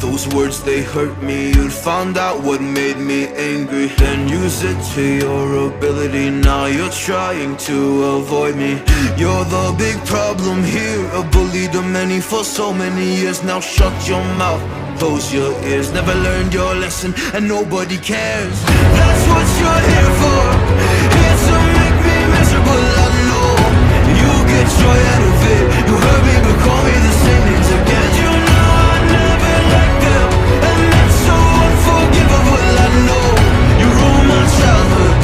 Those words, they hurt me. You'd found out what made me angry, then use it to your ability. Now you're trying to avoid me. You're the big problem here, a bully to many for so many years. Now shut your mouth, close your ears. Never learned your lesson and nobody cares. That's what you're here for, here to make me miserable. I know you get joy out of it. You hurt me but call me the same names again. You know I never liked them, and that's so unforgivable. I know you ruined my childhood.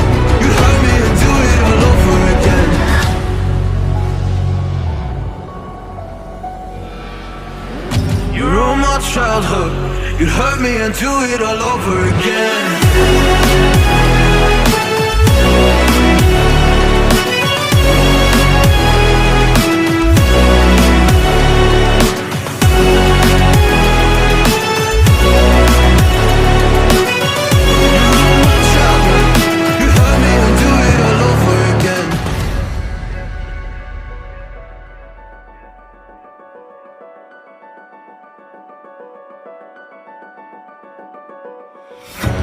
You hurt me and do it all over again. You ruined my childhood. You'd hurt me and do it all over again.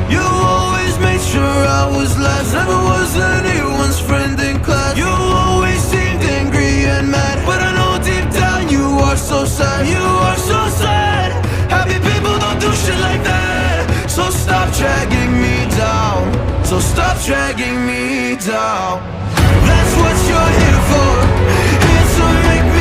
You always made sure I was last, never was anyone's friend in class. You always seemed angry and mad, but I know deep down you are so sad. You are so sad. Happy people don't do shit like that. So stop dragging me down, so stop dragging me down. That's what you're here for, here to make me